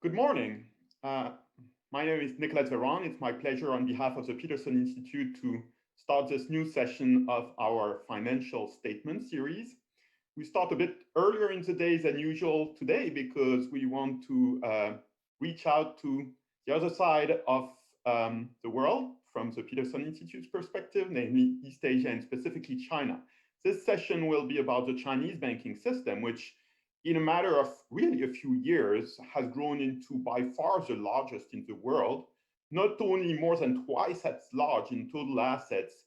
Good morning. My name is Nicolas Véron. It's my pleasure on behalf of the Peterson Institute to start this new session of our financial statement series. We start a bit earlier in the day than usual today because we want to reach out to the other side of the world from the Peterson Institute's perspective, namely East Asia and specifically China. This session will be about the Chinese banking system, which in a matter of really a few years has grown into by far the largest in the world, not only more than twice as large in total assets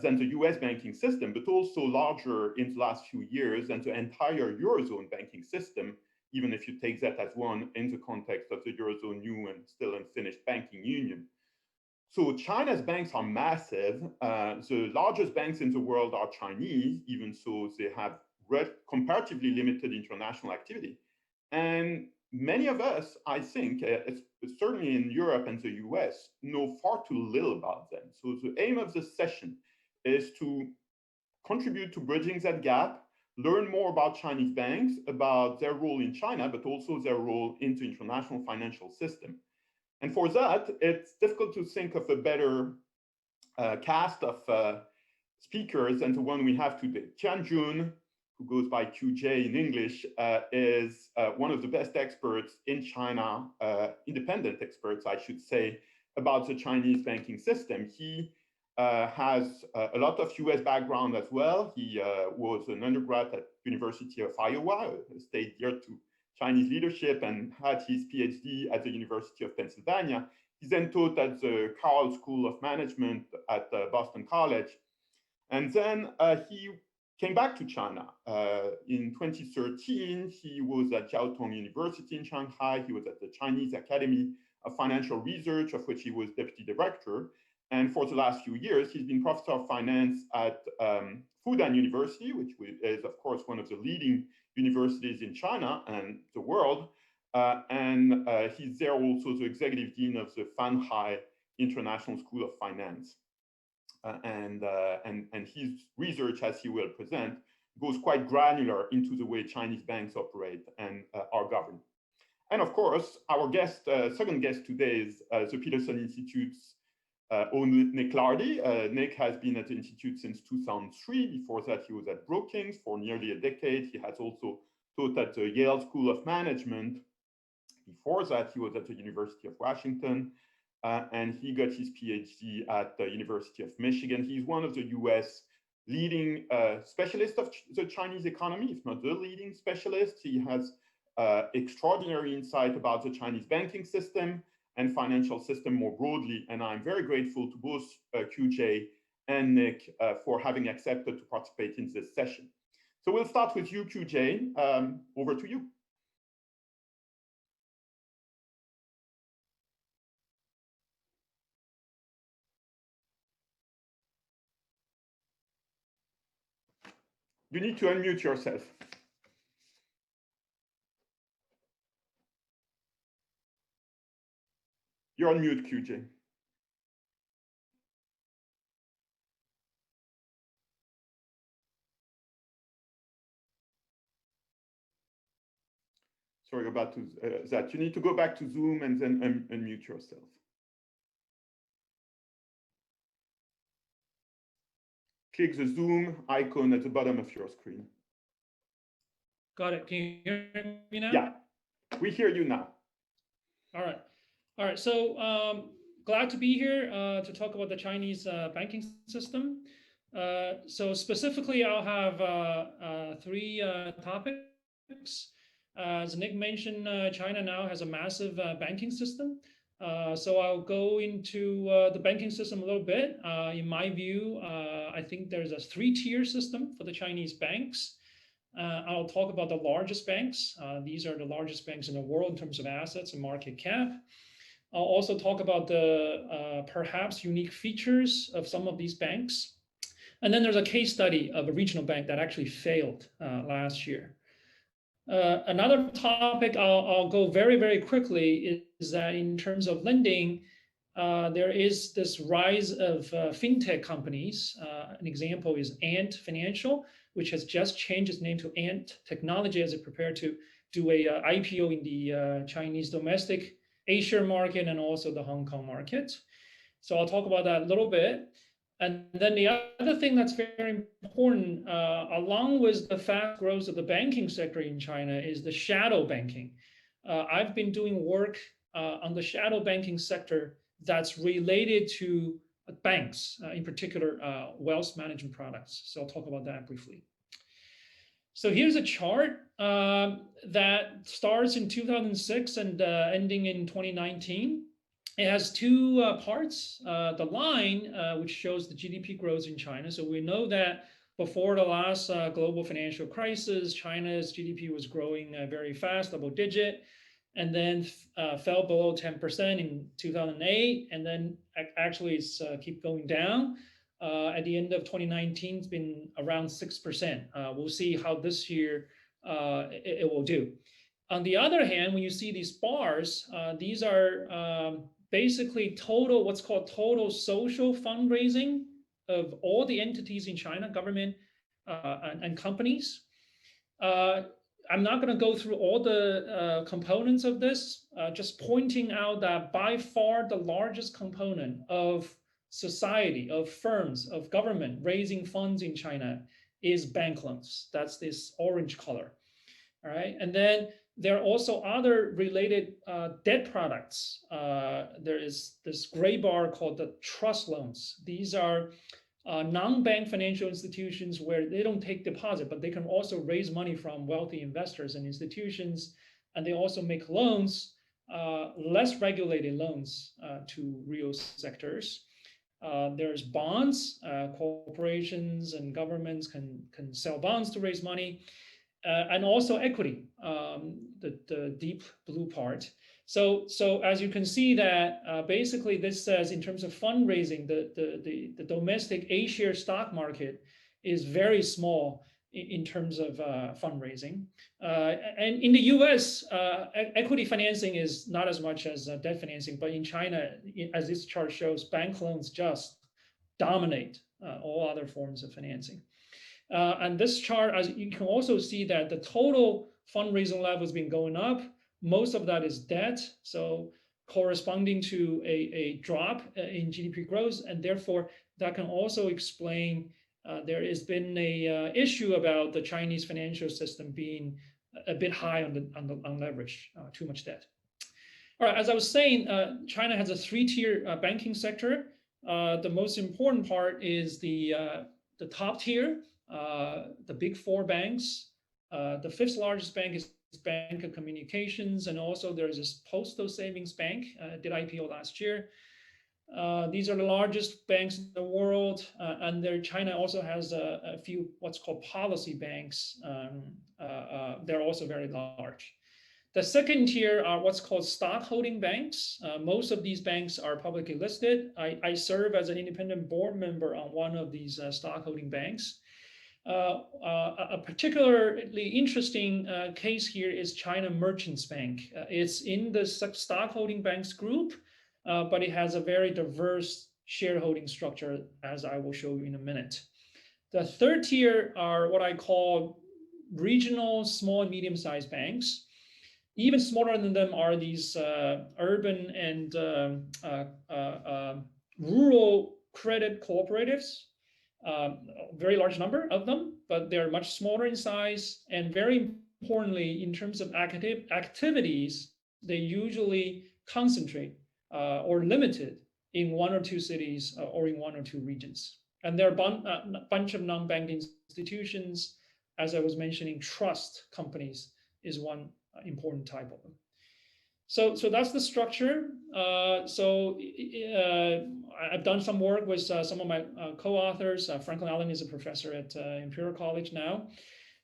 than the US banking system, but also larger in the last few years than the entire Eurozone banking system, even if you take that as one in the context of the Eurozone new and still unfinished banking union. So China's banks are massive. The largest banks in the world are Chinese, even so they have comparatively limited international activity. And many of us, I think, certainly in Europe and the US, know far too little about them. So the aim of this session is to contribute to bridging that gap, learn more about Chinese banks, about their role in China, but also their role in the international financial system. And for that, it's difficult to think of a better cast of speakers than the one we have today. Qian, who goes by QJ in English, is one of the best experts in China, independent experts, I should say, about the Chinese banking system. He has a lot of US background as well. He was an undergrad at University of Iowa, stayed dear to Chinese leadership, and had his PhD at the University of Pennsylvania. He then taught at the Carroll School of Management at Boston College. And then he came back to China. In 2013, he was at Jiaotong University in Shanghai. He was at the Chinese Academy of Financial Research, of which he was deputy director. And for the last few years, he's been professor of finance at Fudan University, which is, of course, one of the leading universities in China and the world. And he's there also the executive dean of the Fanhai International School of Finance. And his research, as he will present, goes quite granular into the way Chinese banks operate and are governed. And of course, our guest, second guest today is the Peterson Institute's own Nick Lardy. Nick has been at the Institute since 2003. Before that, he was at Brookings for nearly a decade. He has also taught at the Yale School of Management. Before that, he was at the University of Washington. And he got his PhD at the University of Michigan. He's one of the US leading specialists of the Chinese economy, if not the leading specialist. He has extraordinary insight about the Chinese banking system and financial system more broadly. And I'm very grateful to both QJ and Nick for having accepted to participate in this session. So we'll start with you, QJ. Over to you. You need to unmute yourself. You're on mute, QJ. Sorry about that. You need to go back to Zoom and then unmute yourself. Click the Zoom icon at the bottom of your screen. Got it. Can you hear me now? Yeah, we hear you now. All right. All right. So glad to be here to talk about the Chinese banking system. So specifically, I'll have three topics. As Nick mentioned, China now has a massive banking system. So I'll go into the banking system a little bit. In my view, I think there's a three-tier system for the Chinese banks. I'll talk about the largest banks. These are the largest banks in the world in terms of assets and market cap. I'll also talk about the perhaps unique features of some of these banks. And then there's a case study of a regional bank that actually failed last year. Another topic I'll go very, very quickly is that in terms of lending, there is this rise of fintech companies. An example is Ant Financial, which has just changed its name to Ant Technology as it prepared to do a IPO in the Chinese domestic A-share market and also the Hong Kong market. So I'll talk about that a little bit. And then the other thing that's very important, along with the fast growth of the banking sector in China, is the shadow banking. I've been doing work on the shadow banking sector that's related to banks, in particular wealth management products. So I'll talk about that briefly. So here's a chart that starts in 2006 and ending in 2019. It has two parts. The line, which shows the GDP growth in China. So we know that before the last global financial crisis, China's GDP was growing very fast, double digit, and then fell below 10% in 2008. And then actually it's keep going down. At the end of 2019, it's been around 6%. We'll see how this year it will do. On the other hand, when you see these bars, these are basically total, what's called total social fundraising of all the entities in China, government and companies. I'm not going to go through all the components of this, just pointing out that by far the largest component of society, of firms, of government raising funds in China is bank loans. That's this orange color. All right. And then there are also other related debt products. There is this gray bar called the trust loans. These are non-bank financial institutions where they don't take deposit, but they can also raise money from wealthy investors and institutions. And they also make loans, less regulated loans to real sectors. There's bonds. Corporations and governments can sell bonds to raise money. And also equity, the deep blue part. So as you can see that basically this says in terms of fundraising, the domestic A-share stock market is very small in terms of fundraising. And in the US, equity financing is not as much as debt financing, but in China, as this chart shows, bank loans just dominate all other forms of financing. And this chart, as you can also see that the total fundraising level has been going up. Most of that is debt, so corresponding to a drop in GDP growth, and therefore that can also explain there has been a issue about the Chinese financial system being a bit high on leverage, too much debt. All right, as I was saying, China has a three-tier banking sector. The most important part is the top tier. The big four banks. The fifth largest bank is Bank of Communications, and also there's this Postal Savings Bank, did IPO last year. These are the largest banks in the world, and China also has a few what's called policy banks. They're also very large. The second tier are what's called stockholding banks. Most of these banks are publicly listed. I serve as an independent board member on one of these stockholding banks. A particularly interesting case here is China Merchants Bank. It's in the stockholding banks group, but it has a very diverse shareholding structure, as I will show you in a minute. The third tier are what I call regional small and medium-sized banks. Even smaller than them are these urban and rural credit cooperatives. Very large number of them, but they're much smaller in size. And very importantly, in terms of activities, they usually concentrate or limited in one or two cities or in one or two regions. And there are a bunch of non-banking institutions. As I was mentioning, trust companies is one important type of them. So that's the structure. I've done some work with some of my co-authors. Franklin Allen is a professor at Imperial College now.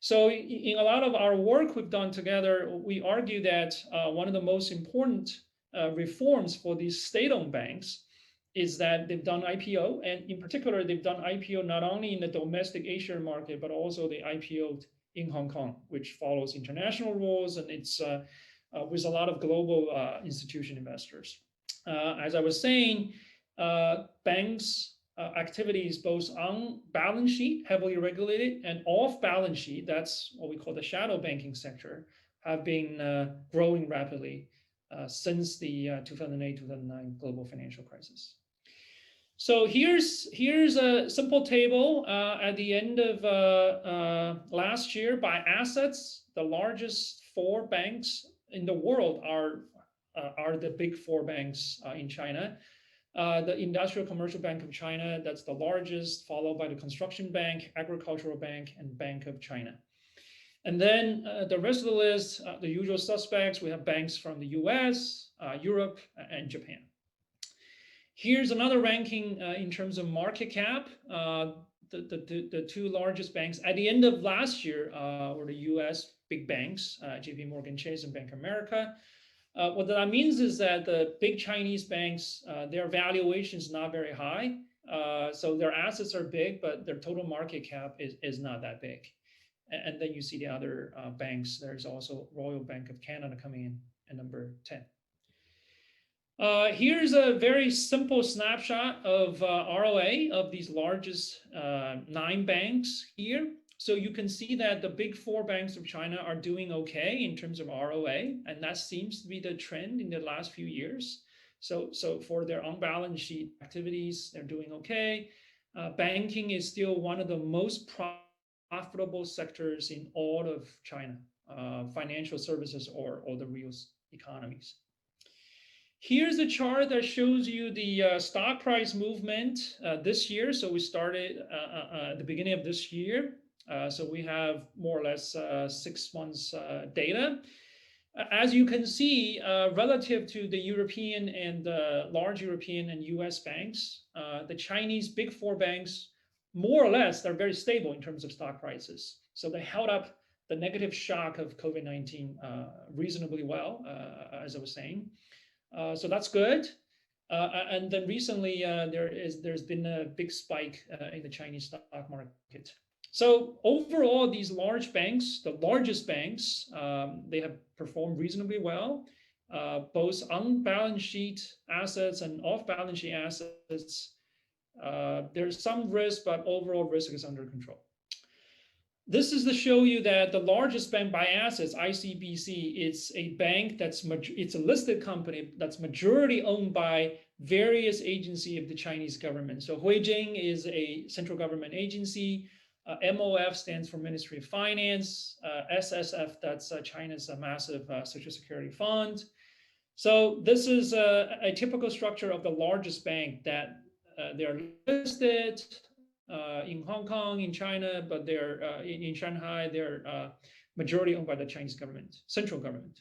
So in a lot of our work we've done together, we argue that one of the most important reforms for these state-owned banks is that they've done IPO, and in particular, they've done IPO not only in the domestic A-share market, but also they IPO'd in Hong Kong, which follows international rules, and it's with a lot of global institution investors. As I was saying, banks' activities both on balance sheet, heavily regulated, and off balance sheet, that's what we call the shadow banking sector, have been growing rapidly since the 2008-2009 global financial crisis. So here's a simple table at the end of last year by assets. The largest 4 banks in the world are the big 4 banks in China. The Industrial Commercial Bank of China, that's the largest, followed by the Construction Bank, Agricultural Bank, and Bank of China. And then the rest of the list, the usual suspects, we have banks from the US, Europe, and Japan. Here's another ranking in terms of market cap. The 2 largest banks at the end of last year were the US big banks, JP Morgan Chase and Bank of America. What that means is that the big Chinese banks, their valuation is not very high. So their assets are big, but their total market cap is not that big. And then you see the other banks. There's also Royal Bank of Canada coming in at number 10. Here's a very simple snapshot of ROA of these largest 9 banks here. So you can see that the big 4 banks of China are doing okay in terms of ROA, and that seems to be the trend in the last few years. So for their on-balance sheet activities, they're doing okay. Banking is still one of the most profitable sectors in all of China, financial services or the real economies. Here's a chart that shows you the stock price movement this year. So we started at the beginning of this year. So we have more or less 6 months data. As you can see, relative to the European and large European and US banks, the Chinese big 4 banks, more or less, they're very stable in terms of stock prices. So they held up the negative shock of COVID-19 reasonably well, as I was saying. So that's good. And then recently, there's been a big spike in the Chinese stock market. So overall, these large banks, the largest banks, they have performed reasonably well, both on-balance sheet assets and off-balance sheet assets. There's some risk, but overall risk is under control. This is to show you that the largest bank by assets, ICBC, it's a bank it's a listed company that's majority owned by various agencies of the Chinese government. So Huijing is a central government agency. MOF stands for Ministry of Finance. SSF, that's China's massive Social Security fund. So this is a typical structure of the largest bank that they're listed in Hong Kong, in China, but they're in Shanghai, they're majority owned by the Chinese government, central government.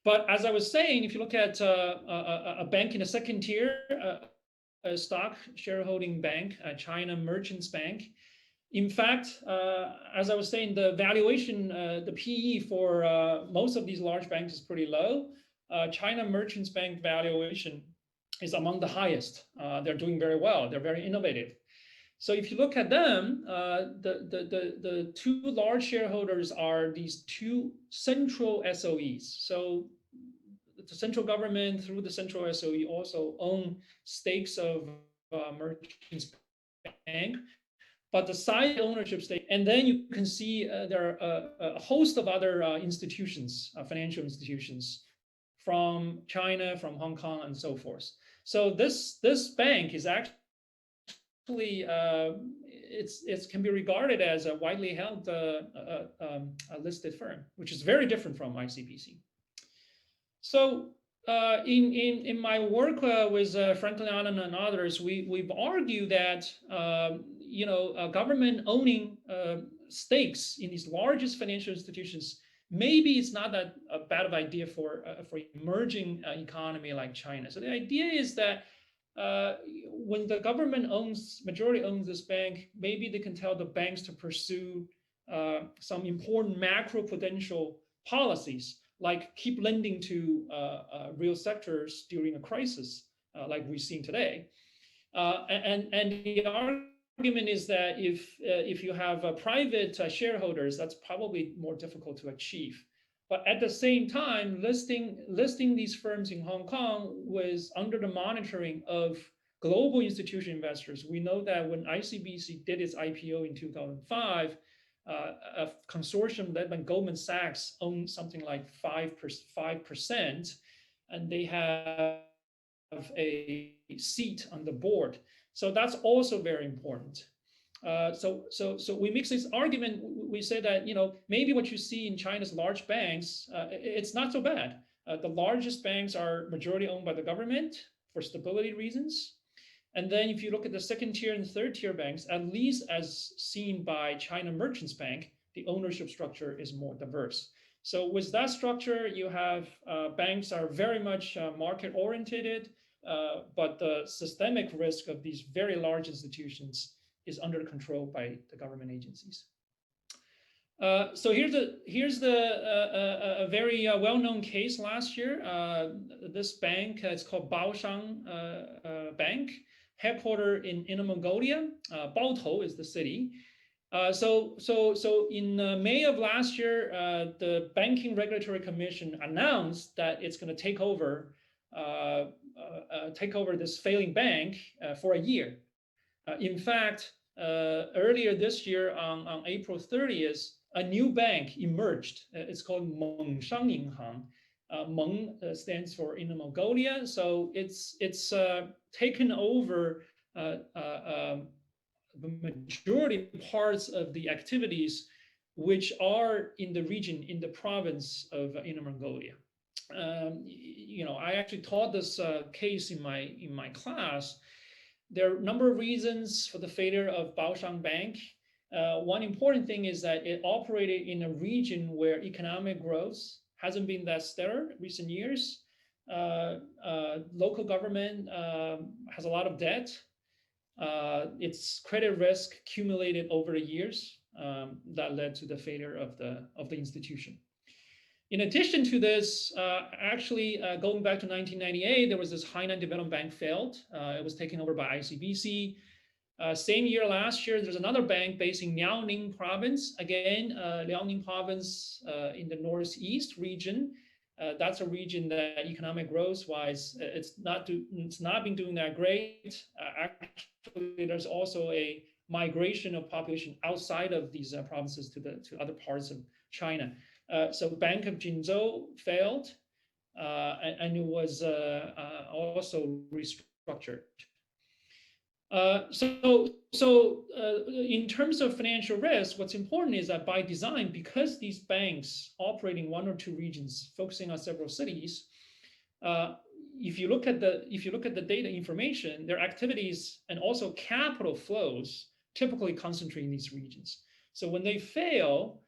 But as I was saying, if you look at a bank in a second tier, a stock shareholding bank, China Merchants Bank, in fact, as I was saying, the valuation, the PE for most of these large banks is pretty low. China Merchants Bank valuation is among the highest. They're doing very well. They're very innovative. So if you look at them, the 2 large shareholders are these 2 central SOEs. So the central government through the central SOE also own stakes of Merchants Bank. But the side ownership stake, and then you can see there are a host of other institutions, financial institutions from China, from Hong Kong, and so forth. So this bank is actually, it can be regarded as a widely held listed firm, which is very different from ICBC. So in my work with Franklin Allen and others, we've argued that government owning stakes in these largest financial institutions, maybe it's not that a bad of idea for emerging economy like China. So the idea is that when the government majority owns this bank, maybe they can tell the banks to pursue some important macro-prudential policies, like keep lending to real sectors during a crisis, like we've seen today. And the argument is that if you have private shareholders, that's probably more difficult to achieve. But at the same time, listing these firms in Hong Kong was under the monitoring of global institutional investors. We know that when ICBC did its IPO in 2005, a consortium led by Goldman Sachs owns something like 5%, and they have a seat on the board. So that's also very important. So we mix this argument. We say that maybe what you see in China's large banks, it's not so bad. The largest banks are majority owned by the government for stability reasons. And then if you look at the second tier and third tier banks, at least as seen by China Merchants Bank, the ownership structure is more diverse. So with that structure, you have banks are very much market oriented, but the systemic risk of these very large institutions is under control by the government agencies. So here's a very well-known case last year. This bank, it's called Baozhen Bank, headquartered in Inner Mongolia. Baotou is the city. So in May of last year, the Banking Regulatory Commission announced that it's going to take over this failing bank for a year. In fact, earlier this year on April 30th, a new bank emerged. It's called Mengshang Yinghang. Meng stands for Inner Mongolia. So it's taken over the majority parts of the activities which are in the region, in the province of Inner Mongolia. I actually taught this case in my class. There are a number of reasons for the failure of Baozhen Bank. One important thing is that it operated in a region where economic growth hasn't been that stellar in recent years. Local government has a lot of debt. Its credit risk accumulated over the years that led to the failure of the institution. In addition to this, actually going back to 1998, there was this Hainan Development Bank failed. It was taken over by ICBC. Same year last year, there's another bank based in Liaoning province. Again, Liaoning province in the northeast region. That's a region that economic growth-wise, it's not been doing that great. Actually, there's also a migration of population outside of these provinces to other parts of China. So Bank of Jinzhou failed, and it was also restructured. So in terms of financial risk, what's important is that by design, because these banks operate in one or two regions, focusing on several cities, if you look at the data information, their activities and also capital flows typically concentrate in these regions. So when they fail,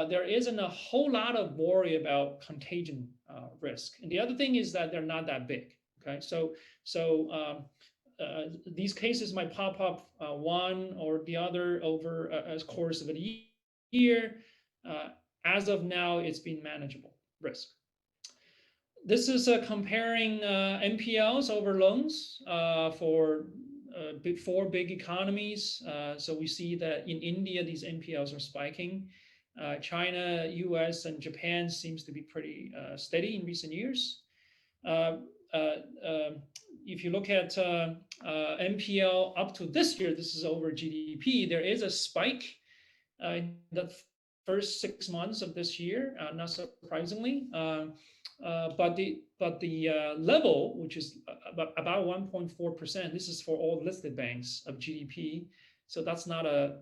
there isn't a whole lot of worry about contagion risk. And the other thing is that they're not that big. Okay, so these cases might pop up one or the other over a course of a year. As of now, it's been manageable risk. This is comparing NPLs over loans for four big economies. So we see that in India, these NPLs are spiking. China, US, and Japan seems to be pretty steady in recent years. If you look at NPL up to this year, this is over GDP, there is a spike in the first 6 months of this year, not surprisingly. But the level, which is about 1.4%, this is for all listed banks of GDP. So that's not a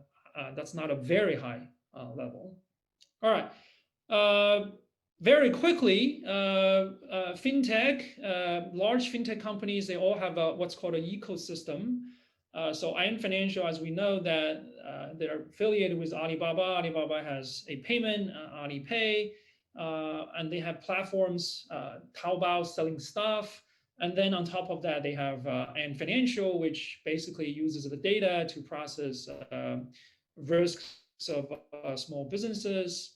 very high level. All right. Very quickly, fintech, large fintech companies, they all have what's called an ecosystem. So Ant Financial, as we know, that they're affiliated with Alibaba. Alibaba has a payment, Alipay, and they have platforms, Taobao selling stuff. And then on top of that, they have Ant Financial, which basically uses the data to process risks of small businesses.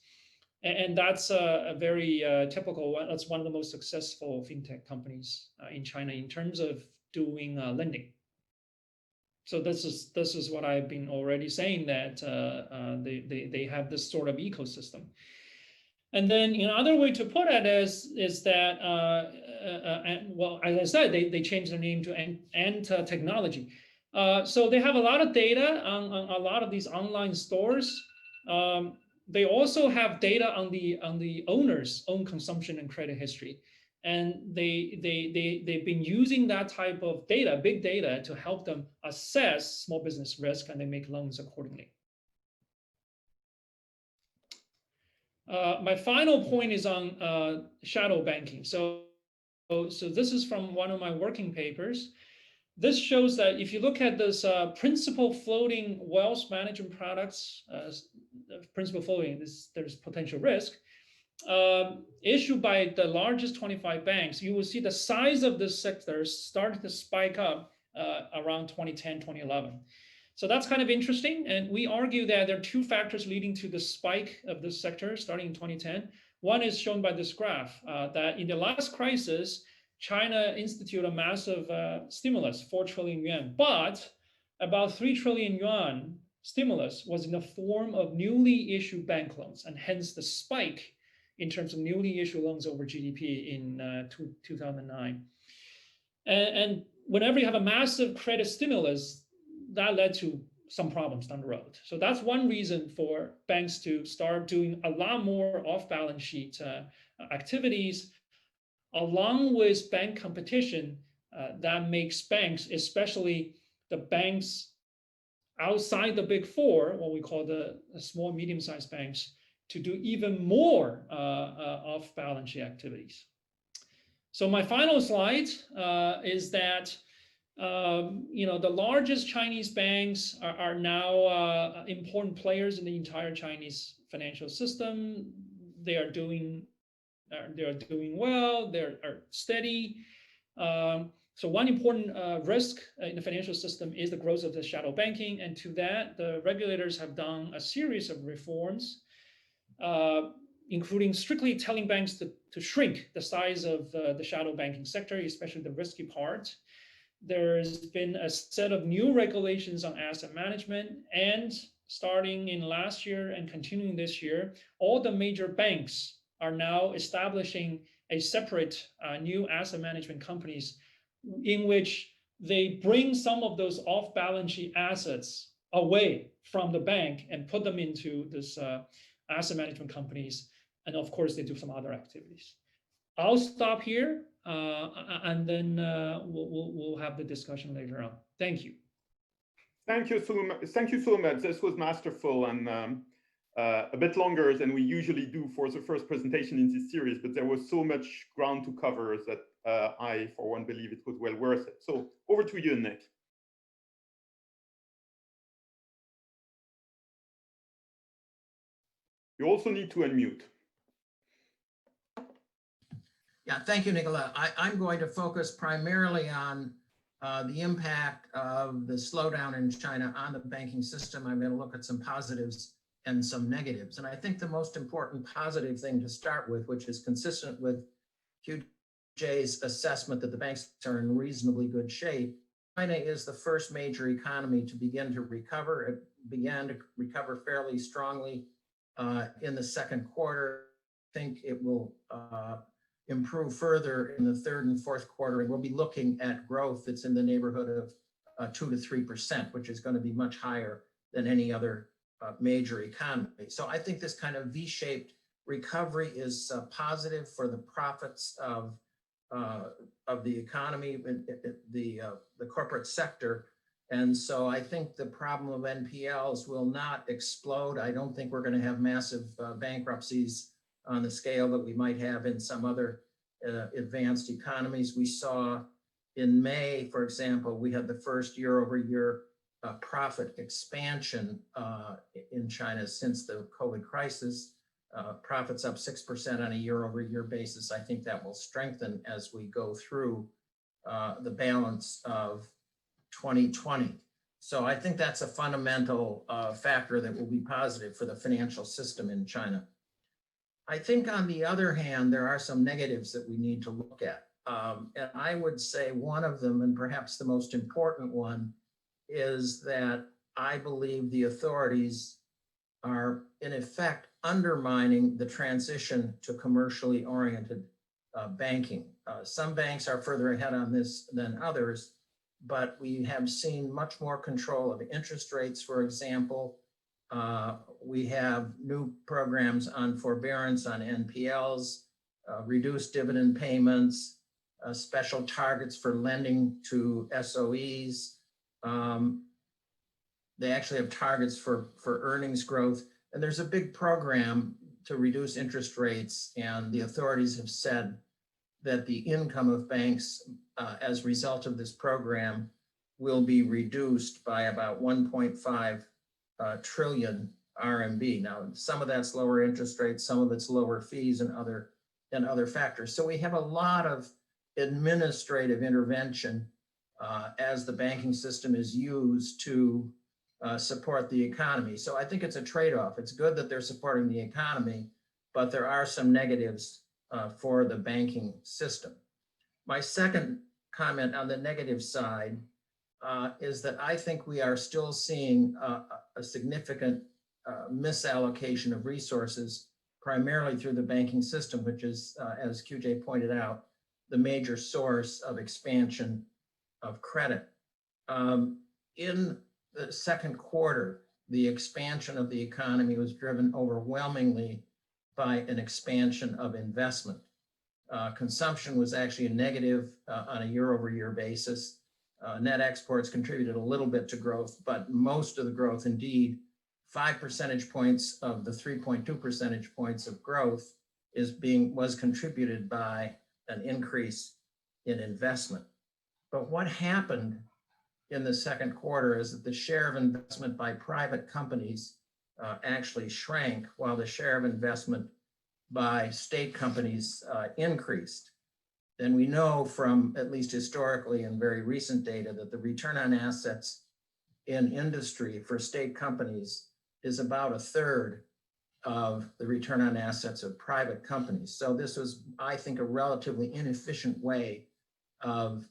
And that's a very typical one. That's one of the most successful fintech companies in China in terms of doing lending. So this is what I've been already saying, that they have this sort of ecosystem. And then another way to put it is that well, as I said, they changed their name to Ant Technology. So they have a lot of data on a lot of these online stores. They also have data on the owner's own consumption and credit history. And they've been using that type of data, big data, to help them assess small business risk, and they make loans accordingly. My final point is on shadow banking. So this is from one of my working papers. This shows that if you look at this principal floating wealth management products, principal floating, there's potential risk, issued by the largest 25 banks, you will see the size of this sector started to spike up around 2010, 2011. So that's kind of interesting. And we argue that there are two factors leading to the spike of this sector starting in 2010. One is shown by this graph, that in the last crisis, China instituted a massive stimulus, 4 trillion yuan, but about 3 trillion yuan stimulus was in the form of newly issued bank loans, and hence the spike in terms of newly issued loans over GDP in 2009. And whenever you have a massive credit stimulus, that led to some problems down the road. So that's one reason for banks to start doing a lot more off-balance sheet activities, along with bank competition that makes banks, especially the banks outside the big four, what we call the small, medium-sized banks, to do even more off-balance sheet activities. So my final slide is that the largest Chinese banks are now important players in the entire Chinese financial system. They are doing well. They are steady. So one important risk in the financial system is the growth of the shadow banking, and to that, the regulators have done a series of reforms, including strictly telling banks to shrink the size of the shadow banking sector, especially the risky part. There's been a set of new regulations on asset management, and starting in last year and continuing this year, all the major banks are now establishing a separate new asset management companies in which they bring some of those off-balance sheet assets away from the bank and put them into this asset management companies. And of course, they do some other activities. I'll stop here, and then we'll have the discussion later on. Thank you. Thank you so much. This was masterful and a bit longer than we usually do for the first presentation in this series, but there was so much ground to cover that I, for one, believe it was well worth it. So over to you, Nick. You also need to unmute. Yeah, thank you, Nicolas. I'm going to focus primarily on the impact of the slowdown in China on the banking system. I'm going to look at some positives and some negatives. And I think the most important positive thing to start with, which is consistent with QJ's assessment that the banks are in reasonably good shape, China is the first major economy to begin to recover. It began to recover fairly strongly in the second quarter. I think it will improve further in the third and fourth quarter, and we'll be looking at growth that's in the neighborhood of 2 to 3%, which is going to be much higher than any other major economy. So I think this kind of V-shaped recovery is positive for the profits of the economy, the corporate sector. And so I think the problem of NPLs will not explode. I don't think we're going to have massive bankruptcies on the scale that we might have in some other advanced economies. We saw in May, for example, we had the first year-over-year profit expansion in China since the COVID crisis. Profits up 6% on a year-over-year basis. I think that will strengthen as we go through the balance of 2020. So I think that's a fundamental factor that will be positive for the financial system in China. I think on the other hand, there are some negatives that we need to look at. And I would say one of them, and perhaps the most important one, is that I believe the authorities are in effect undermining the transition to commercially oriented banking. Some banks are further ahead on this than others, but we have seen much more control of interest rates, for example. We have new programs on forbearance on NPLs, reduced dividend payments, special targets for lending to SOEs. They actually have targets for earnings growth. And there's a big program to reduce interest rates. And the authorities have said that the income of banks as a result of this program will be reduced by about 1.5 trillion RMB. Now, some of that's lower interest rates, some of it's lower fees and other factors. So we have a lot of administrative intervention as the banking system is used to support the economy. So I think it's a trade-off. It's good that they're supporting the economy, but there are some negatives for the banking system. My second comment on the negative side is that I think we are still seeing a significant misallocation of resources, primarily through the banking system, which is, as QJ pointed out, the major source of expansion of credit. In the second quarter, the expansion of the economy was driven overwhelmingly by an expansion of investment. Consumption was actually a negative on a year-over-year basis. Net exports contributed a little bit to growth, but most of the growth, indeed, 5 percentage points of the 3.2 percentage points of growth was contributed by an increase in investment. But what happened in the second quarter is that the share of investment by private companies actually shrank, while the share of investment by state companies increased. Then we know from, at least historically and very recent data, that the return on assets in industry for state companies is about a third of the return on assets of private companies. So this was, I think, a relatively inefficient way of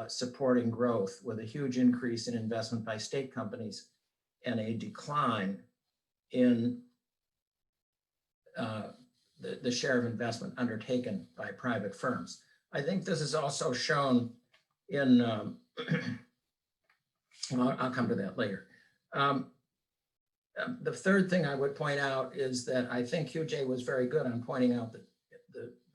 supporting growth, with a huge increase in investment by state companies and a decline in the share of investment undertaken by private firms. I think this is also shown in, I'll come to that later. The third thing I would point out is that I think QJ was very good on pointing out that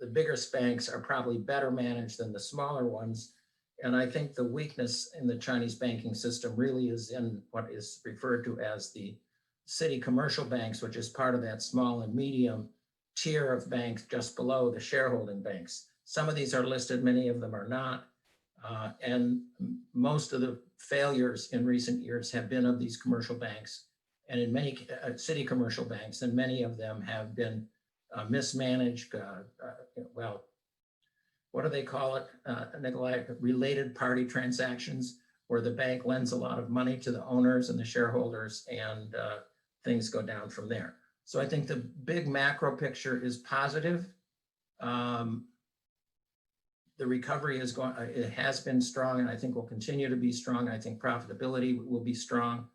the biggest banks are probably better managed than the smaller ones. And I think the weakness in the Chinese banking system really is in what is referred to as the city commercial banks, which is part of that small and medium tier of banks just below the shareholding banks. Some of these are listed, many of them are not. And most of the failures in recent years have been of these commercial banks, and in many city commercial banks, and many of them have been mismanaged. Well, what do they call it, Nicolas? Related party transactions, where the bank lends a lot of money to the owners and the shareholders, and things go down from there. So I think the big macro picture is positive. The recovery is going, it has been strong, and I think will continue to be strong. I think profitability will be strong,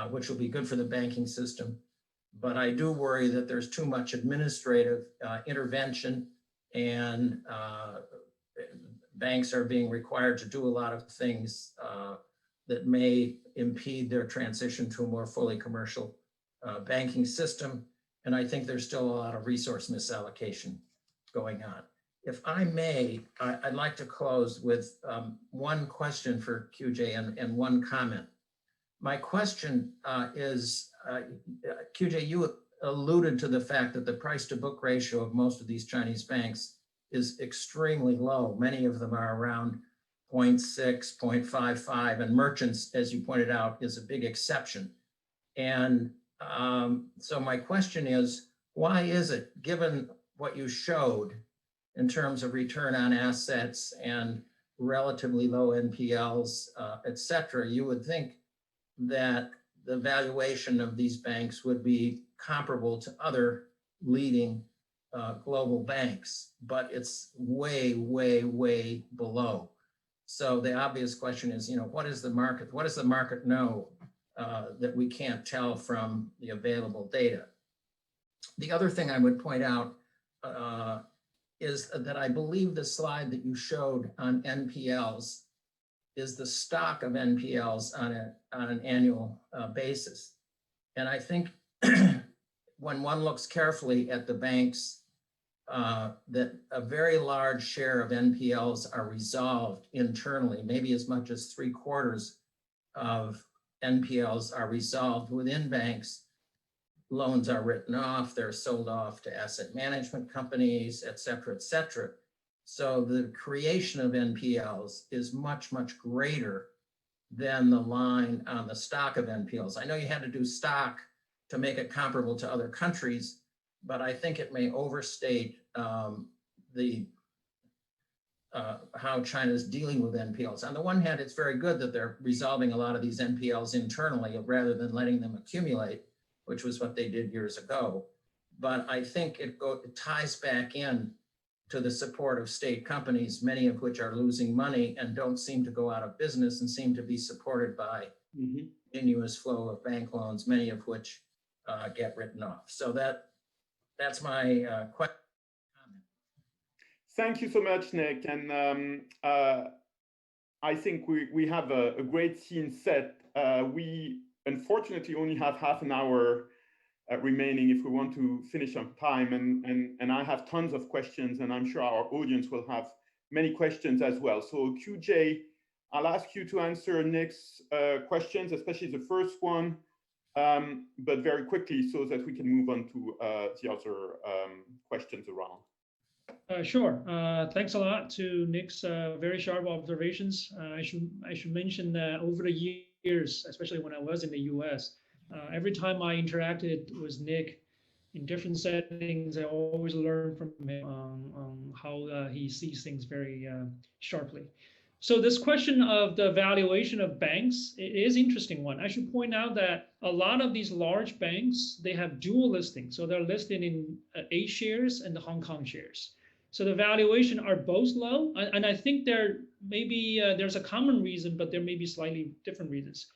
which will be good for the banking system. But I do worry that there's too much administrative intervention, and banks are being required to do a lot of things that may impede their transition to a more fully commercial banking system. And I think there's still a lot of resource misallocation going on. If I may, I'd like to close with one question for QJ and one comment. My question is, QJ, you alluded to the fact that the price to book ratio of most of these Chinese banks is extremely low. Many of them are around 0.6, 0.55, and merchants, as you pointed out, is a big exception. And so my question is, why is it, given what you showed in terms of return on assets and relatively low NPLs, et cetera, you would think that the valuation of these banks would be comparable to other leading global banks, but it's way, way, way below. So the obvious question is, what is the market? What does the market know that we can't tell from the available data? The other thing I would point out is that I believe the slide that you showed on NPLs is the stock of NPLs on an annual basis. And I think when one looks carefully at the banks, that a very large share of NPLs are resolved internally, maybe as much as 3/4 of NPLs are resolved within banks. Loans are written off, they're sold off to asset management companies, et cetera, et cetera. So the creation of NPLs is much, much greater than the line on the stock of NPLs. I know you had to do stock to make it comparable to other countries, but I think it may overstate how China's dealing with NPLs. On the one hand, it's very good that they're resolving a lot of these NPLs internally rather than letting them accumulate, which was what they did years ago. But I think it ties back in to the support of state companies, many of which are losing money and don't seem to go out of business and seem to be supported by continuous flow of bank loans, many of which get written off. So that's my question. Thank you so much, Nick. And I think we have a great scene set. We unfortunately only have half an hour remaining if we want to finish on time. And I have tons of questions, and I'm sure our audience will have many questions as well. So QJ, I'll ask you to answer Nick's questions, especially the first one, but very quickly so that we can move on to the other questions around. Sure. Thanks a lot to Nick's very sharp observations. I should mention that over the years, especially when I was in the US, every time I interacted with Nick in different settings, I always learn from him on how he sees things very sharply. So this question of the valuation of banks, it is an interesting one. I should point out that a lot of these large banks, they have dual listing. So they're listed in A shares and the Hong Kong shares. So the valuation are both low. And I think there maybe there's a common reason, but there may be slightly different reasons.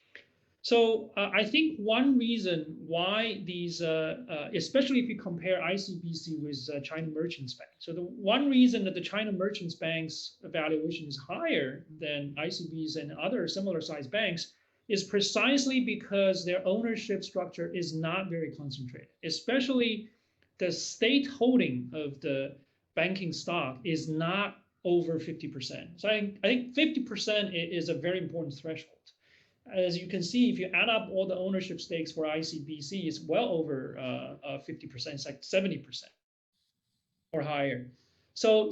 So I think one reason why these, especially if you compare ICBC with China Merchants Bank. So the one reason that the China Merchants Bank's valuation is higher than ICB's and other similar sized banks is precisely because their ownership structure is not very concentrated, especially the state holding of the banking stock is not over 50%. So I think 50% is a very important threshold. As you can see, if you add up all the ownership stakes for ICBC, it's well over 50%, it's like 70% or higher. So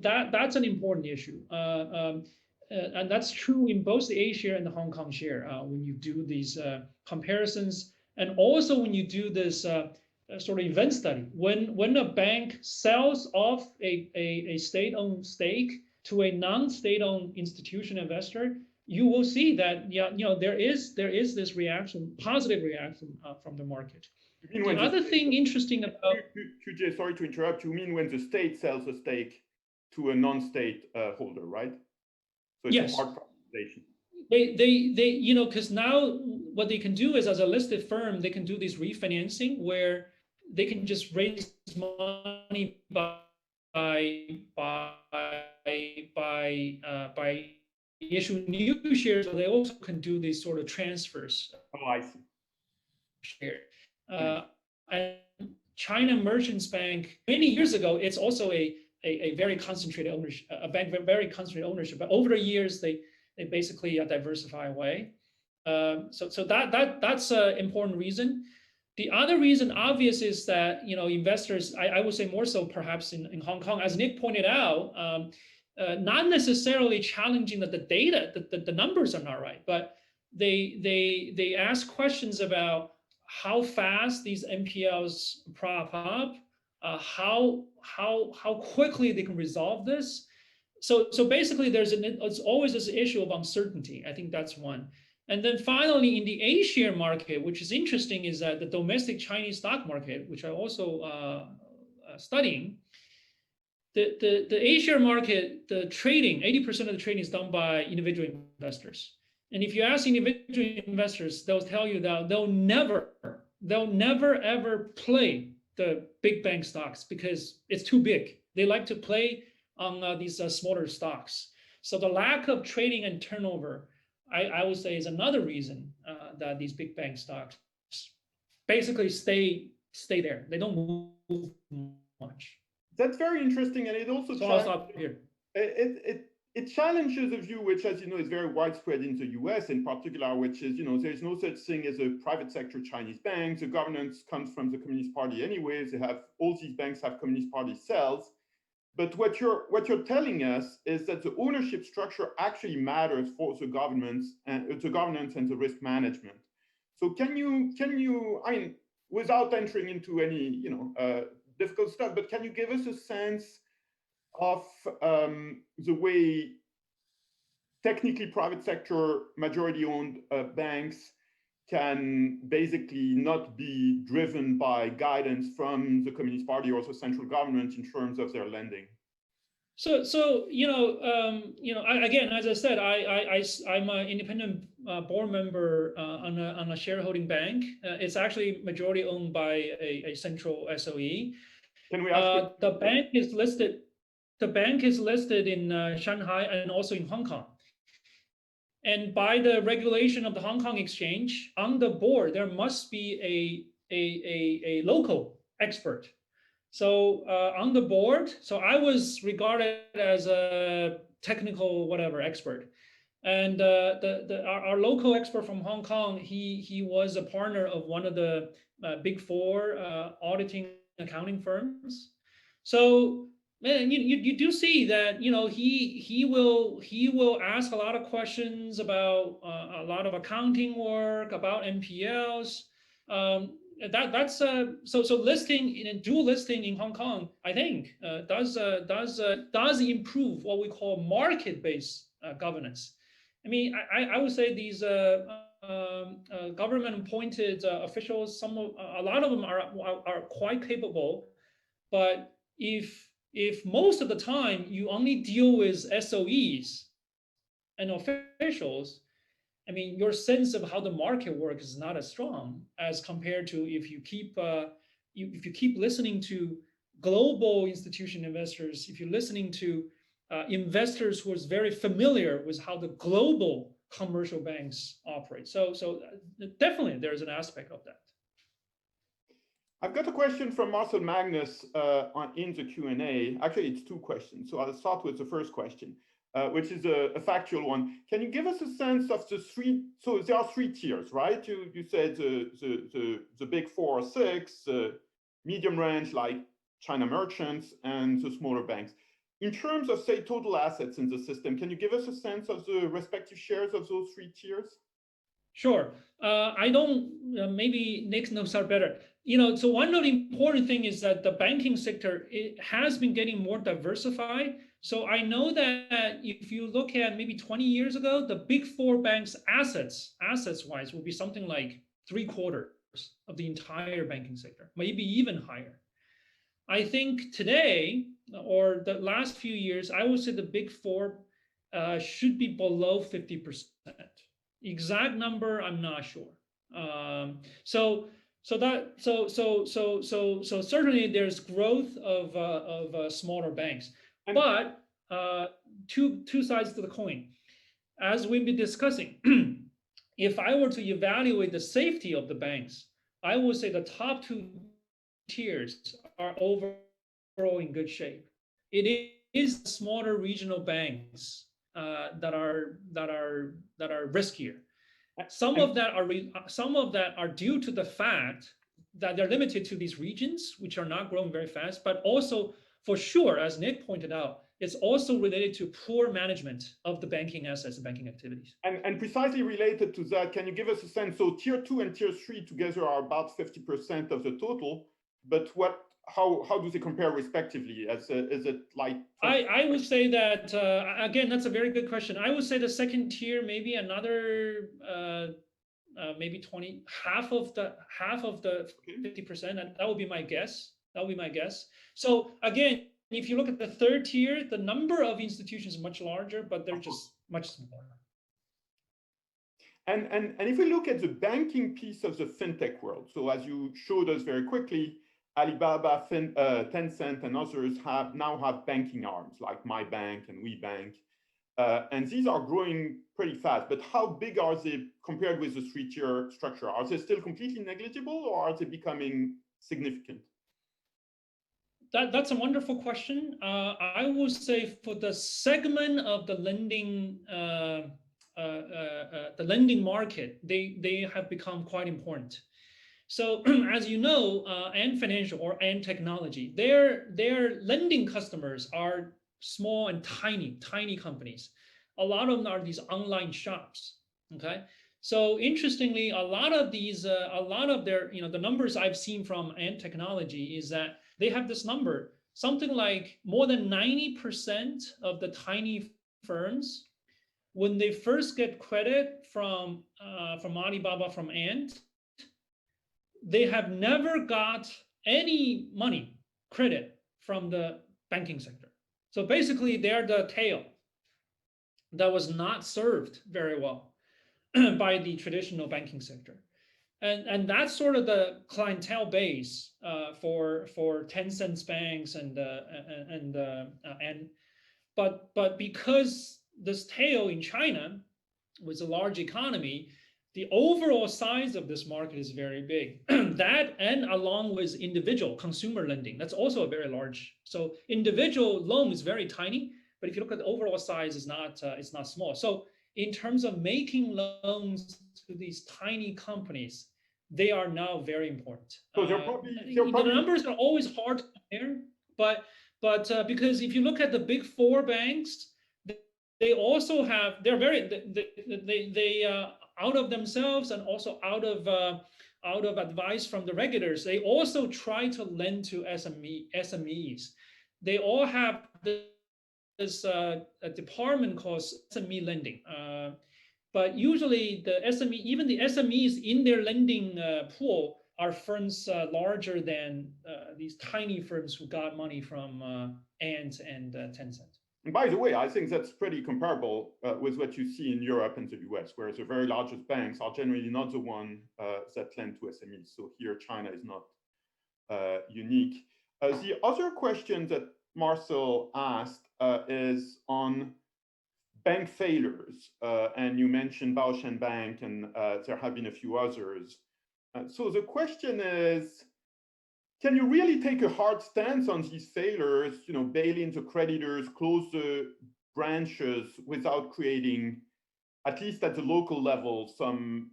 that's an important issue. And that's true in both the A share and the Hong Kong share when you do these comparisons. And also when you do this sort of event study, when a bank sells off a state-owned stake to a non-state-owned institution investor, you will see that there is this reaction, positive reaction from the market. The other thing interesting about QJ, sorry to interrupt. You mean when the state sells a stake to a non-state holder, right? So it's yes. a hard proposition. They because now what they can do is, as a listed firm, they can do this refinancing where they can just raise money by issue new shares, or they also can do these sort of transfers. Oh, I see. Share. And China Merchants Bank, many years ago, it's also a very concentrated ownership, a bank with very concentrated ownership. But over the years, they basically diversify away. So that's an important reason. The other reason, obvious, is that investors, I would say more so perhaps in Hong Kong, as Nick pointed out, not necessarily challenging that the data, the numbers are not right, but they ask questions about how fast these NPLs prop up, how quickly they can resolve this. So basically, it's always this issue of uncertainty. I think that's one. And then finally, in the A share market, which is interesting, is that the domestic Chinese stock market, which I also studying, the A share market, the trading, 80% of the trading is done by individual investors. And if you ask individual investors, they'll tell you that they'll never ever play the big bank stocks because it's too big. They like to play on these smaller stocks. So the lack of trading and turnover, I would say, is another reason that these big bank stocks basically stay there. They don't move much. That's very interesting, and it also I'll stop here. It challenges a view which, as you know, is very widespread in the US in particular, which is, there's no such thing as a private sector Chinese bank. The governance comes from the Communist Party anyways. All these banks have Communist Party cells. But what you're telling us is that the ownership structure actually matters for the governance and the risk management. So can you, I mean, without entering into any, difficult stuff, but can you give us a sense of the way technically private sector majority-owned banks can basically not be driven by guidance from the Communist Party or the central government in terms of their lending? So again, as I said, I'm an independent board member on a shareholding bank. It's actually majority owned by a central SOE. Can we ask the bank is listed? The bank is listed in Shanghai and also in Hong Kong. And by the regulation of the Hong Kong exchange, on the board, there must be a local expert. So on the board, so I was regarded as a technical whatever expert. And our local expert from Hong Kong, he was a partner of one of the big four auditing accounting firms. So man, you do see that he will ask a lot of questions about a lot of accounting work, about NPLs. That's so listing in a dual listing in Hong Kong, I think does improve what we call market-based governance. I mean, I would say these government-appointed officials, a lot of them are quite capable, but if most of the time you only deal with SOEs and officials, I mean, your sense of how the market works is not as strong as compared to if you keep listening to global institution investors, if you're listening to investors who is very familiar with how the global commercial banks operate. So definitely there's an aspect of that. I've got a question from Marcel Magnus in the Q&A. Actually, it's two questions. So I'll start with the first question, which is a factual one. Can you give us a sense of the three? So there are three tiers, right? You said the big 4 or 6, medium range like China merchants, and the smaller banks. In terms of, say, total assets in the system, can you give us a sense of the respective shares of those three tiers? Sure. I don't, maybe Nick knows that better. So one of the important thing is that the banking sector, it has been getting more diversified. So I know that if you look at maybe 20 years ago, the big 4 banks assets-wise will be something like 3/4 of the entire banking sector, maybe even higher. I think today, or the last few years, I would say the big 4 should be below 50%. Exact number, I'm not sure. So certainly there's growth of smaller banks, but two sides to the coin. As we've been discussing, if I were to evaluate the safety of the banks, I would say the top 2 tiers are overall in good shape. It is smaller regional banks that are riskier. Some of that are due to the fact that they're limited to these regions, which are not growing very fast, but also for sure, as Nick pointed out, it's also related to poor management of the banking assets and banking activities. And precisely related to that, can you give us a sense? So tier 2 and tier 3 together are about 50% of the total, but how do they compare respectively? Is it like? I would say that, again, that's a very good question. I would say the second tier, maybe another, maybe half of the 50%, and that would be my guess. So again, if you look at the third tier, the number of institutions is much larger, but they're just much smaller. And if we look at the banking piece of the fintech world, so as you showed us very quickly, Alibaba, Tencent, and others now have banking arms like My Bank and WeBank. And these are growing pretty fast, but how big are they compared with the three-tier structure? Are they still completely negligible, or are they becoming significant? That's a wonderful question. I would say for the segment of the lending market, they have become quite important. So as you know, Ant Financial and technology, their lending customers are small and tiny companies. A lot of them are these online shops. Okay. So interestingly, a lot of their, the numbers I've seen from Ant Technology is that they have this number, something like more than 90% of the tiny firms, when they first get credit from Alibaba, from Ant, they have never got any money credit from the banking sector. So basically, they're the tail that was not served very well by the traditional banking sector. And that's sort of the clientele base for Tencent's banks but because this tail in China was a large economy, the overall size of this market is very big. That, and along with individual consumer lending, that's also a very large. So individual loan is very tiny, but if you look at the overall size, it's not small. So in terms of making loans to these tiny companies, they are now very important. So the numbers are always hard to compare, but because if you look at the big four banks, they also have, they out of themselves and also out of advice from the regulators, they also try to lend to SMEs. They all have this a department called SME lending. But usually the SME, even the SMEs in their lending pool are firms larger than these tiny firms who got money from Ant and Tencent. And by the way, I think that's pretty comparable with what you see in Europe and the US, whereas the very largest banks are generally not the one that lend to SMEs. So here, China is not unique. The other question that Marcel asked is on bank failures. And you mentioned Baozhen Bank, and there have been a few others. So the question is, can you really take a hard stance on these failures, bail in the creditors, close the branches without creating, at least at the local level, some,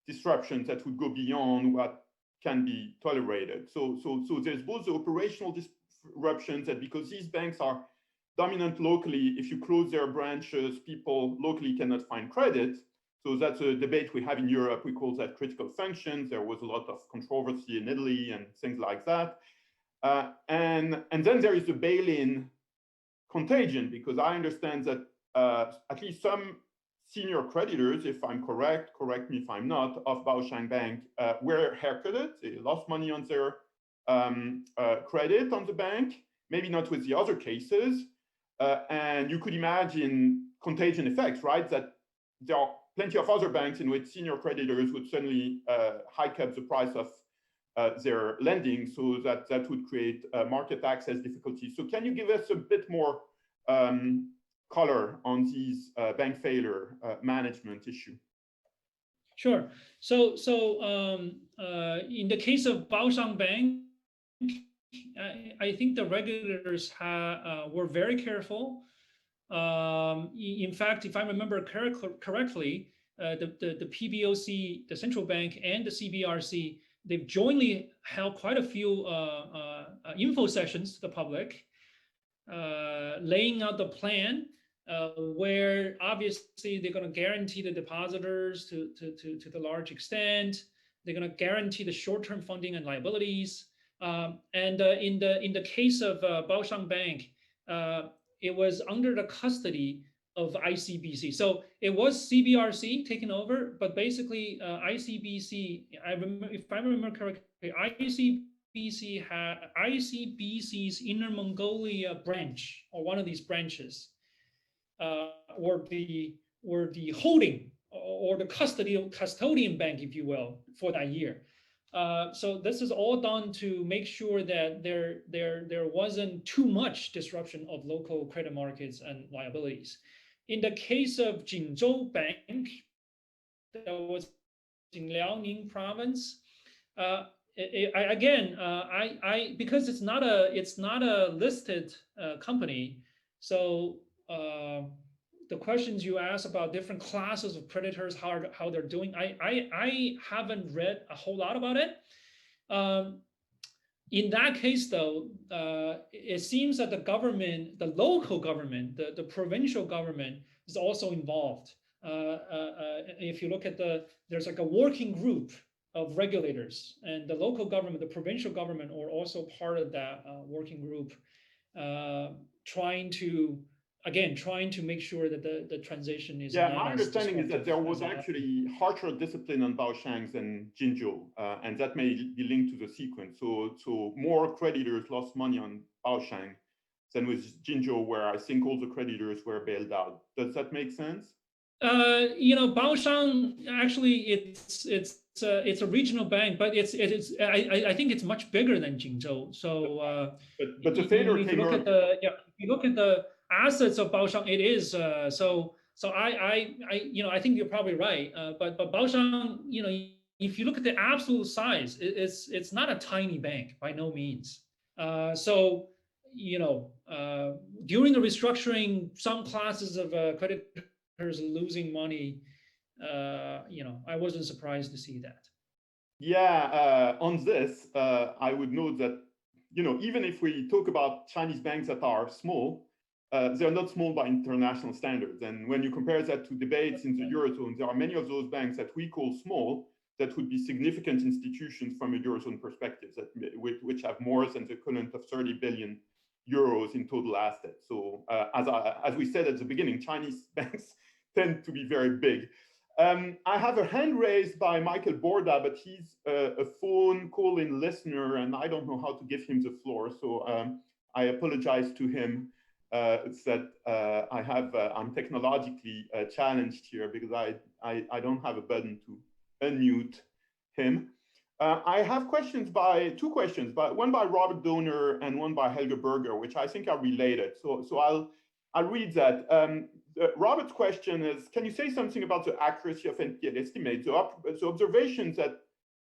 disruptions that would go beyond what can be tolerated? So there's both the operational disruptions, that because these banks are dominant locally, if you close their branches, people locally cannot find credit. So that's a debate we have in Europe. We call that critical functions. There was a lot of controversy in Italy and things like that. And then there is the bail-in contagion, because I understand that at least some senior creditors, if I'm correct me if I'm not, of Baozhen Bank were haircutted. They lost money on their credit on the bank, maybe not with the other cases. And you could imagine contagion effects, right? That there are plenty of other banks in which senior creditors would suddenly hike up the price of their lending, so that would create market access difficulties. So can you give us a bit more color on these bank failure management issue? Sure. So in the case of Baozhen Bank, I think the regulators were very careful. In fact, if I remember correctly, the PBOC, the central bank, and the CBRC, they've jointly held quite a few info sessions to the public, laying out the plan, where obviously they're going to guarantee the depositors to the large extent. They're going to guarantee the short-term funding and liabilities. And in the case of Baozhen Bank, it was under the custody of ICBC. So it was CBRC taking over, but basically ICBC, if I remember correctly, ICBC's Inner Mongolia branch, or one of these branches, were the holding or the custodian bank, if you will, for that year. So this is all done to make sure that there wasn't too much disruption of local credit markets and liabilities. In the case of Jingzhou Bank, that was in Liaoning province, because it's not a listed company, so the questions you ask about different classes of creditors, how they're doing, I haven't read a whole lot about it. In that case, though, it seems that the government, the local government, the provincial government is also involved. If you look at there's like a working group of regulators, and the local government, the provincial government are also part of that working group, trying to make sure that the transition is. Yeah, my understanding is that there was actually harsher discipline on Baozhen than Jinzhou, and that may be linked to the sequence. So more creditors lost money on Baozhen than with Jinzhou, where I think all the creditors were bailed out. Does that make sense? Baozhen, actually, it's a regional bank, but I think it's much bigger than Jingzhou. So, but the failure if came early. if you look at the assets of Baozhen, it is so. I think you're probably right. But Baozhen, if you look at the absolute size, it's not a tiny bank by no means. So, during the restructuring, some classes of creditors losing money, I wasn't surprised to see that. Yeah, on this, I would note that, even if we talk about Chinese banks that are small, they're not small by international standards. And when you compare that to debates in the Eurozone, there are many of those banks that we call small that would be significant institutions from a Eurozone perspective, which have more than the equivalent of 30 billion euros in total assets. So as we said at the beginning, Chinese banks tend to be very big. I have a hand raised by Michael Borda, but he's a phone call-in listener, and I don't know how to give him the floor. So I apologize to him. It's that I'm technologically challenged here because I don't have a button to unmute him. I have two questions, but one by Robert Donor and one by Helge Berger, which I think are related. So I'll read that. Robert's question is, can you say something about the accuracy of NPL estimates? So observations that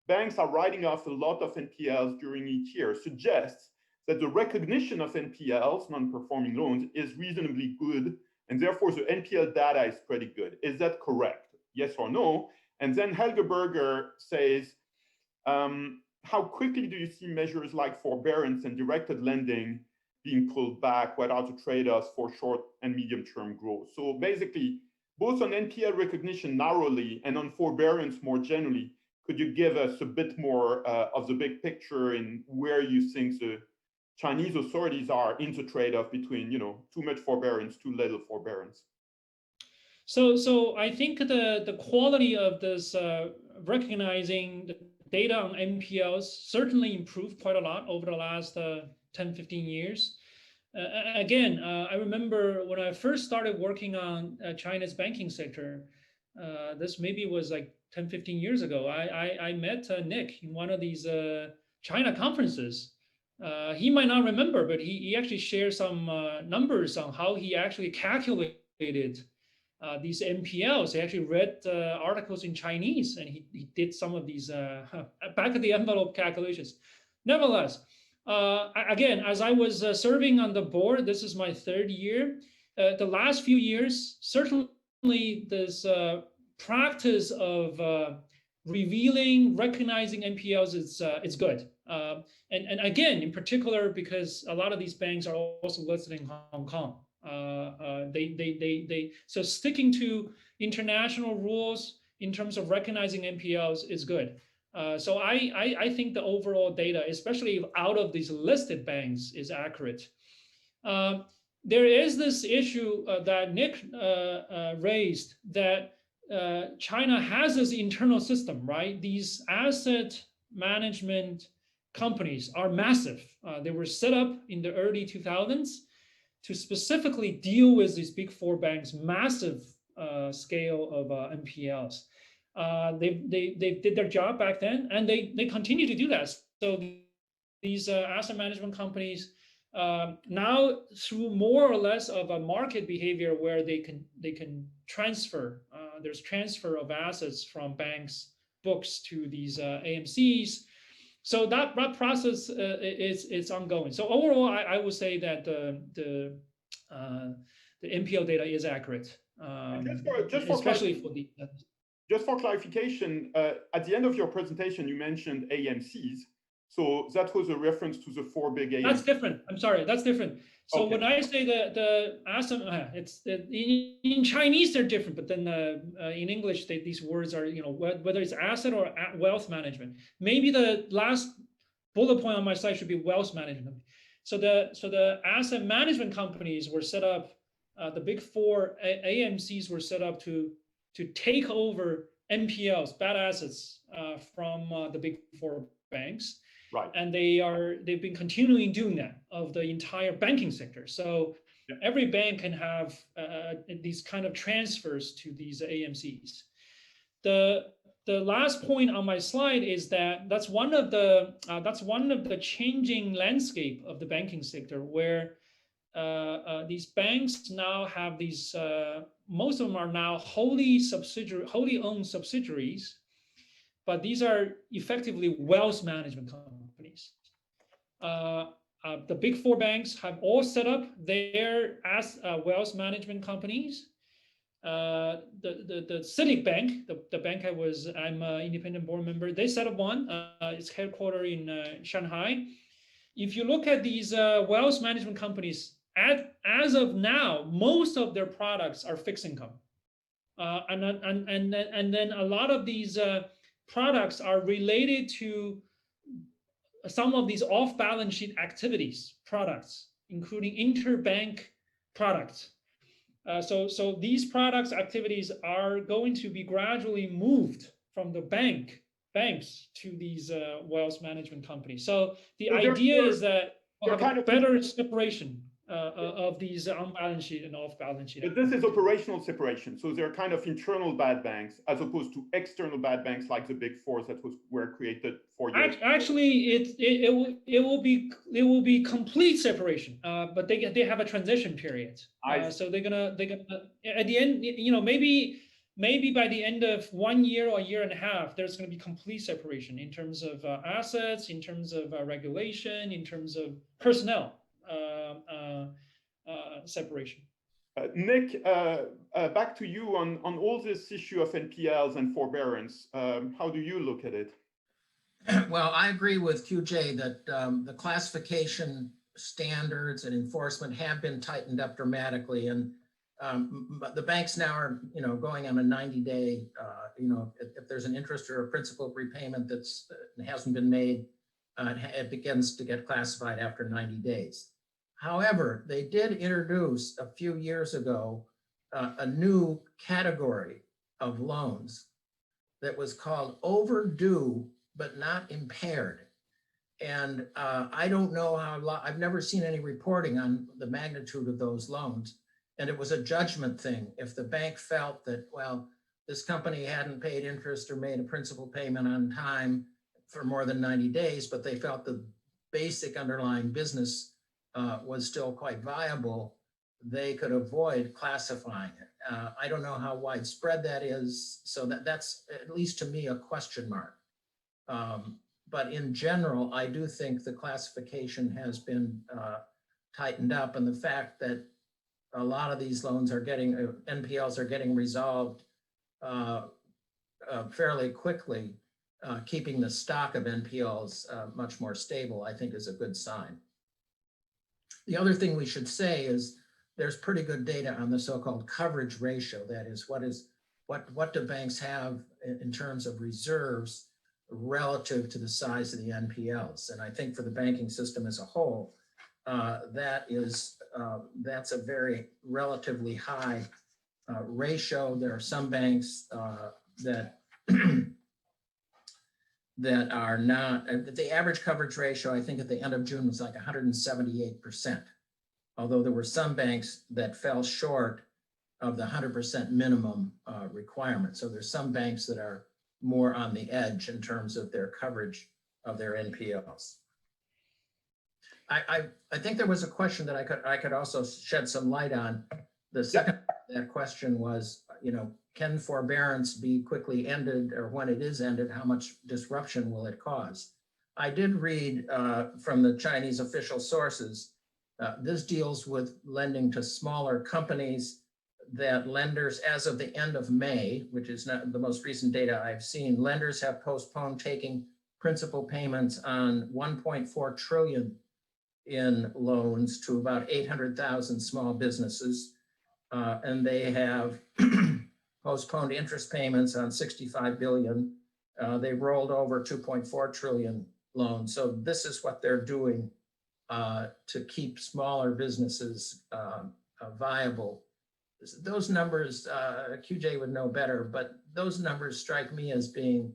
banks are writing off a lot of NPLs during each year suggests that the recognition of NPLs, non-performing loans, is reasonably good, and therefore the NPL data is pretty good. Is that correct? Yes or no? And then Helge Berger says, how quickly do you see measures like forbearance and directed lending being pulled back? What are the trade-offs for short and medium-term growth? So basically, both on NPL recognition narrowly and on forbearance more generally, could you give us a bit more of the big picture in where you think the Chinese authorities are in the trade-off between, too much forbearance, too little forbearance? So I think the quality of this recognizing the data on NPLs certainly improved quite a lot over the last 10, 15 years. Again, I remember when I first started working on China's banking sector, this maybe was like 10, 15 years ago. I met Nick in one of these China conferences. He might not remember, but he actually shared some numbers on how he actually calculated these NPLs. He actually read articles in Chinese, and he did some of these back of the envelope calculations. Nevertheless, again, as I was serving on the board, this is my third year. The last few years, certainly this practice of revealing, recognizing NPLs is good. And again, in particular, because a lot of these banks are also listed in Hong Kong. So sticking to international rules in terms of recognizing NPLs is good. So I think the overall data, especially out of these listed banks, is accurate. There is this issue that Nick raised, that China has this internal system, right? These asset management companies are massive. They were set up in the early 2000s to specifically deal with these big four banks' massive scale of NPLs. They did their job back then, and they continue to do that. So these asset management companies now, through more or less of a market behavior where they can transfer, there's transfer of assets from banks books to these AMCs. So that process is ongoing. So overall, I would say that the NPL data is accurate, especially for the. Just for clarification, at the end of your presentation, you mentioned AMCs. So that was a reference to the 4 big AMCs. That's different. I'm sorry, that's different. So okay. When I say the asset, in Chinese they're different, but then in English these words are, whether it's asset or wealth management. Maybe the last bullet point on my slide should be wealth management. So the asset management companies were set up. The big 4 AMCs were set up to take over NPLs, bad assets, from the big 4 banks. Right. And they've been continuing doing that of the entire banking sector. So yeah, every bank can have these kind of transfers to these AMCs. The last point on my slide is that's one of the changing landscape of the banking sector, where these banks now have these, most of them are now wholly owned subsidiaries, but these are effectively wealth management companies. The big 4 banks have all set up their wealth management companies. The CITIC Bank, the bank I'm an independent board member, they set up one. It's headquartered in Shanghai. If you look at these wealth management companies, as of now, most of their products are fixed income, and then a lot of these products are related to some of these off-balance sheet activities products, including interbank products. So these products activities are going to be gradually moved from the banks to these wealth management companies. So the idea is that we'll have a better separation of these on-balance sheet and off-balance sheet. But this is operational separation. So they're kind of internal bad banks as opposed to external bad banks like the big 4 that were created 4 years ago. Actually, it will be complete separation, but they have a transition period. So they're gonna at the end, maybe by the end of 1 year or a year and a half, there's going to be complete separation in terms of assets, in terms of regulation, in terms of personnel separation. Nick, back to you on all this issue of NPLs and forbearance. How do you look at it? Well, I agree with QJ that the classification standards and enforcement have been tightened up dramatically, and but the banks now are, going on a 90-day, if there's an interest or a principal repayment that hasn't been made, it begins to get classified after 90 days. However, they did introduce a few years ago a new category of loans that was called overdue but not impaired. And I don't know I've never seen any reporting on the magnitude of those loans. And it was a judgment thing. If the bank felt that, well, this company hadn't paid interest or made a principal payment on time for more than 90 days, but they felt the basic underlying business was still quite viable, they could avoid classifying it. I don't know how widespread that is, so that's, at least to me, a question mark. But in general, I do think the classification has been tightened up, and the fact that a lot of these loans are getting, NPLs are getting resolved fairly quickly, keeping the stock of NPLs much more stable, I think is a good sign. The other thing we should say is there's pretty good data on the so-called coverage ratio. That is, what do banks have in terms of reserves relative to the size of the NPLs? And I think for the banking system as a whole, that's a very relatively high ratio. There are some banks that that are not, the average coverage ratio, I think at the end of June was like 178%. Although there were some banks that fell short of the 100% minimum requirement. So there's some banks that are more on the edge in terms of their coverage of their NPLs. I think there was a question that I could also shed some light on. The second part of that question was, can forbearance be quickly ended, or when it is ended, how much disruption will it cause? I did read from the Chinese official sources, this deals with lending to smaller companies, that lenders, as of the end of May, which is not the most recent data I've seen, lenders have postponed taking principal payments on 1.4 trillion in loans to about 800,000 small businesses. And they have postponed interest payments on 65 billion. They rolled over 2.4 trillion loans. So this is what they're doing to keep smaller businesses viable. Those numbers, QJ would know better, but those numbers strike me as being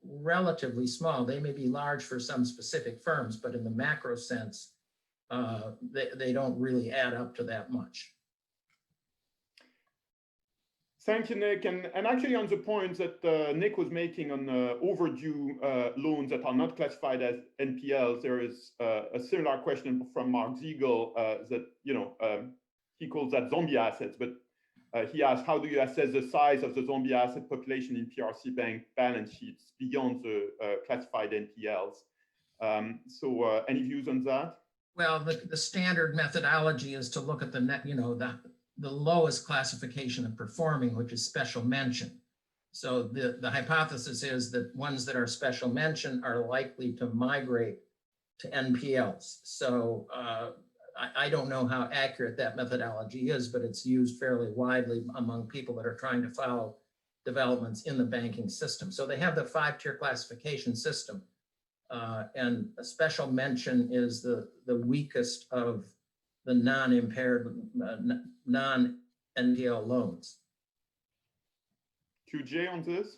relatively small. They may be large for some specific firms, but in the macro sense, they don't really add up to that much. Thank you, Nick. And actually on the point that Nick was making on overdue loans that are not classified as NPLs, there is a similar question from Mark Ziegel that, he calls that zombie assets, but he asked, how do you assess the size of the zombie asset population in PRC bank balance sheets beyond the classified NPLs? So any views on that? Well, the standard methodology is to look at the net, the lowest classification of performing, which is special mention. So the hypothesis is that ones that are special mention are likely to migrate to NPLs. So I don't know how accurate that methodology is, but it's used fairly widely among people that are trying to follow developments in the banking system. So they have the 5-tier classification system, and a special mention is the weakest of the non-impaired, non-NPL loans. QJ on this?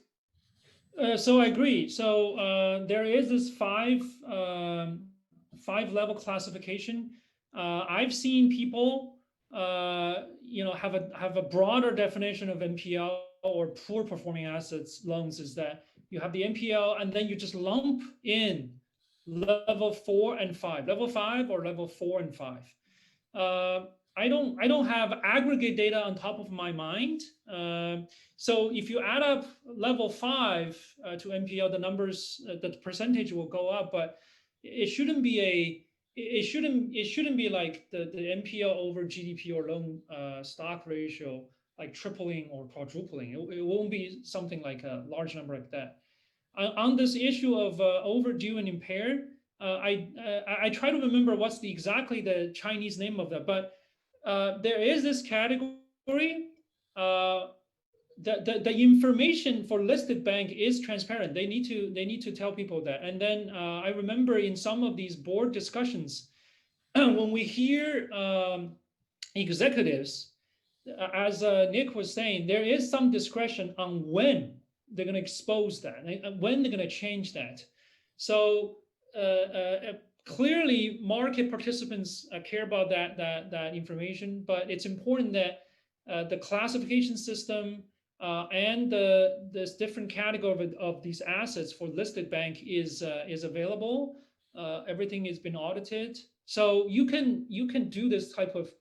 So I agree. So there is this five-level classification. I've seen people, have a broader definition of NPL or poor performing assets loans, is that you have the NPL and then you just lump in level 4 and 5, level 5 or level 4 and 5. I don't have aggregate data on top of my mind. So if you add up level 5 to NPL, the numbers, the percentage will go up, but it shouldn't be like the NPL over GDP or loan stock ratio like tripling or quadrupling. It won't be something like a large number like that. On this issue of overdue and impaired, I try to remember what's exactly the Chinese name of that, but there is this category. The information for listed bank is transparent. They need to tell people that. And then I remember in some of these board discussions, when we hear executives, as Nick was saying, there is some discretion on when they're going to expose that and when they're going to change that. So clearly, market participants care about that information, but it's important that the classification system and this different category of these assets for listed bank is available. Everything has been audited, so you can do this type of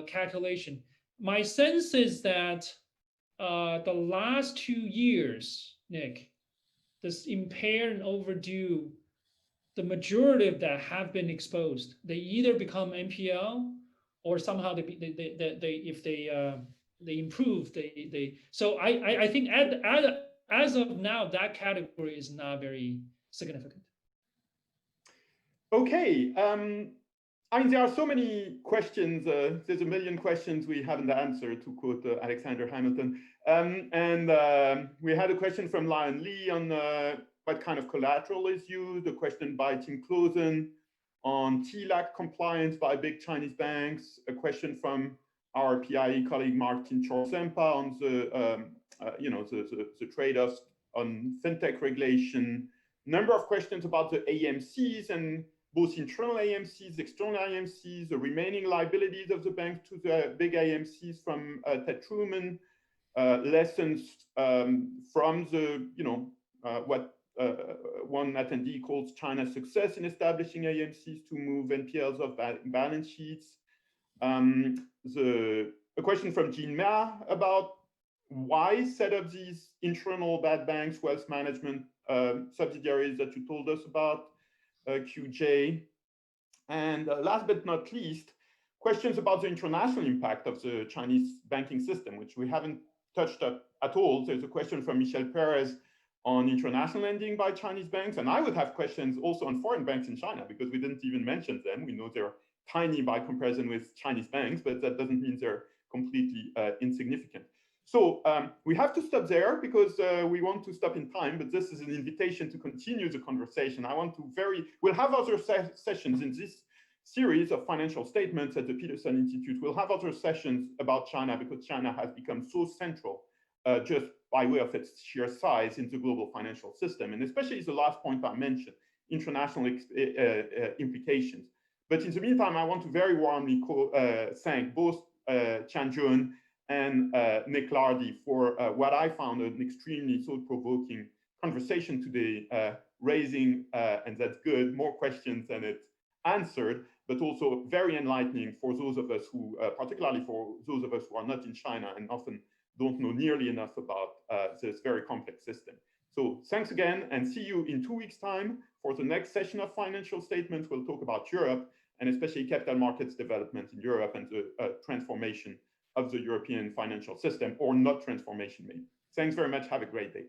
calculation. My sense is that the last 2 years, Nick, this impaired and overdue, the majority of that have been exposed. They either become NPL or somehow if they improve, so I think as of now, that category is not very significant. Okay. There are so many questions. There's a million questions we haven't answered, to quote Alexander Hamilton. We had a question from Lion Lee on what kind of collateral is used, a question by Tim Closen on TLAC compliance by big Chinese banks, a question from our PIIE colleague Martin Chorsempa on the trade-offs on fintech regulation, number of questions about the AMCs, and both internal AMCs, external AMCs, the remaining liabilities of the bank to the big AMCs from Ted Truman, lessons from the, what one attendee calls China's success in establishing AMCs to move NPLs off balance sheets. A question from Jean Ma about why set up these internal bad banks, wealth management subsidiaries that you told us about, QJ. And last but not least, questions about the international impact of the Chinese banking system, which we haven't touched at all. There's a question from Michel Perez on international lending by Chinese banks. And I would have questions also on foreign banks in China, because we didn't even mention them. We know they're tiny by comparison with Chinese banks, but that doesn't mean they're completely insignificant. So we have to stop there because we want to stop in time, but this is an invitation to continue the conversation. We'll have other sessions in this series of financial statements at the Peterson Institute. We'll have other sessions about China because China has become so central just by way of its sheer size in the global financial system. And especially the last point I mentioned, international implications. But in the meantime, I want to very warmly thank both Qian and Nick Lardy for what I found an extremely thought-provoking conversation today, raising, and that's good, more questions than it answered, but also very enlightening for those of us who, particularly for those of us who are not in China and often don't know nearly enough about this very complex system. So thanks again, and see you in 2 weeks' time for the next session of financial statements. We'll talk about Europe and especially capital markets development in Europe and the transformation of the European financial system, or not transformation maybe. Thanks very much. Have a great day.